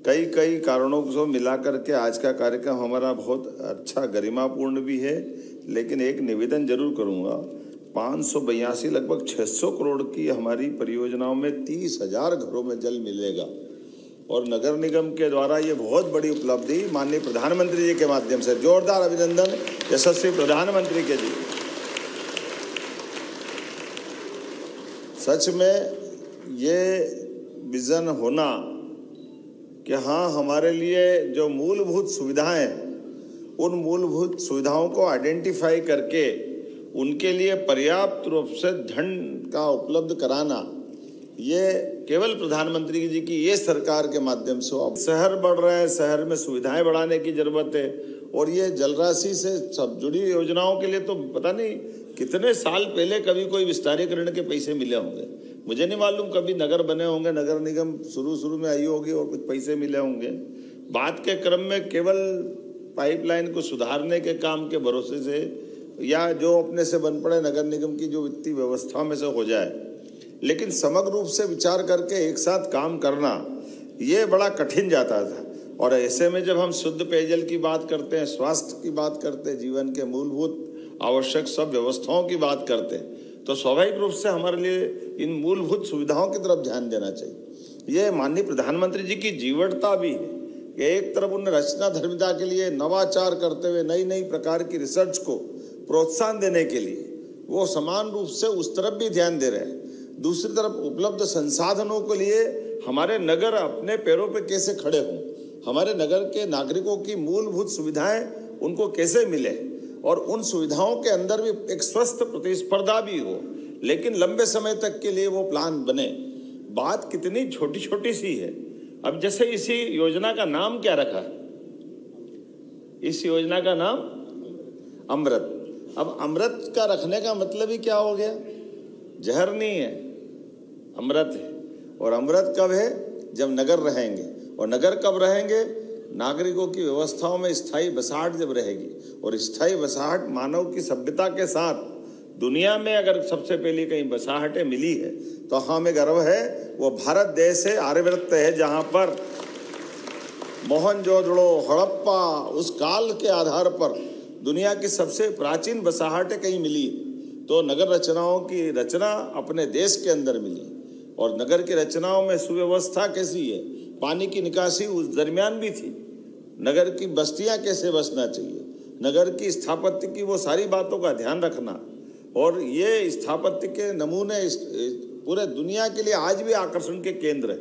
कई कई कारणों को मिलाकर के आज का कार्यक्रम हमारा बहुत अच्छा गरिमापूर्ण भी है, लेकिन एक निवेदन जरूर करूंगा। 582 लगभग 600 करोड़ की हमारी परियोजनाओं में 30,000 घरों में जल मिलेगा और नगर निगम के द्वारा ये बहुत बड़ी उपलब्धि माननीय प्रधानमंत्री जी के माध्यम से जोरदार अभिनंदन यशस्वी प्रधानमंत्री के जी। सच में ये विजन होना कि हाँ, हमारे लिए जो मूलभूत सुविधाएं हैं उन मूलभूत सुविधाओं को आइडेंटिफाई करके उनके लिए पर्याप्त रूप से धन का उपलब्ध कराना, ये केवल प्रधानमंत्री जी की ये सरकार के माध्यम से। अब शहर बढ़ रहे हैं, शहर में सुविधाएं बढ़ाने की जरूरत है और ये जलराशि से सब जुड़ी योजनाओं के लिए तो पता नहीं कितने साल पहले कभी कोई विस्तारीकरण के पैसे मिले होंगे, मुझे नहीं मालूम। कभी नगर बने होंगे, नगर निगम शुरू में आई होगी और कुछ पैसे मिले होंगे। बात के क्रम में केवल पाइपलाइन को सुधारने के काम के भरोसे से या जो अपने से बन पड़े नगर निगम की जो वित्तीय व्यवस्था में से हो जाए, लेकिन समग्र रूप से विचार करके एक साथ काम करना ये बड़ा कठिन जाता था। और ऐसे में जब हम शुद्ध पेयजल की बात करते हैं, स्वास्थ्य की बात करते हैं, जीवन के मूलभूत आवश्यक सब व्यवस्थाओं की बात करते हैं, तो स्वाभाविक रूप से हमारे लिए इन मूलभूत सुविधाओं की तरफ ध्यान देना चाहिए। ये माननीय प्रधानमंत्री जी की जीवटता भी है कि एक तरफ उन्हें रचना धर्मिता के लिए नवाचार करते हुए नई नई प्रकार की रिसर्च को प्रोत्साहन देने के लिए वो समान रूप से उस तरफ भी ध्यान दे रहे हैं। दूसरी तरफ उपलब्ध संसाधनों के लिए हमारे नगर अपने पैरों पर कैसे खड़े हों, हमारे नगर के नागरिकों की मूलभूत सुविधाएं उनको कैसे मिले और उन सुविधाओं के अंदर भी एक स्वस्थ प्रतिस्पर्धा भी हो, लेकिन लंबे समय तक के लिए वो प्लान बने। बात कितनी छोटी छोटी सी है। अब जैसे इसी योजना का नाम क्या रखा, इस योजना का नाम अमृत। अब अमृत का रखने का मतलब ही क्या हो गया, जहर नहीं है, अमृत है। और अमृत कब है, जब नगर रहेंगे। और नगर कब रहेंगे, नागरिकों की व्यवस्थाओं में स्थायी बसाहट जब रहेगी। और स्थायी बसाहट मानव की सभ्यता के साथ दुनिया में अगर सबसे पहले कहीं बसाहटें मिली है तो हमें गर्व है, वो भारत देश है, आर्यव्रत है, जहाँ पर मोहनजोदड़ो, हड़प्पा उस काल के आधार पर दुनिया की सबसे प्राचीन बसाहटें कहीं मिली। तो नगर रचनाओं की रचना अपने देश के अंदर मिली। और नगर की रचनाओं में सुव्यवस्था कैसी है, पानी की निकासी उस दरमियान भी थी, नगर की बस्तियां कैसे बसना चाहिए, नगर की स्थापत्य की वो सारी बातों का ध्यान रखना। और ये स्थापत्य के नमूने पूरे दुनिया के लिए आज भी आकर्षण के केंद्र है।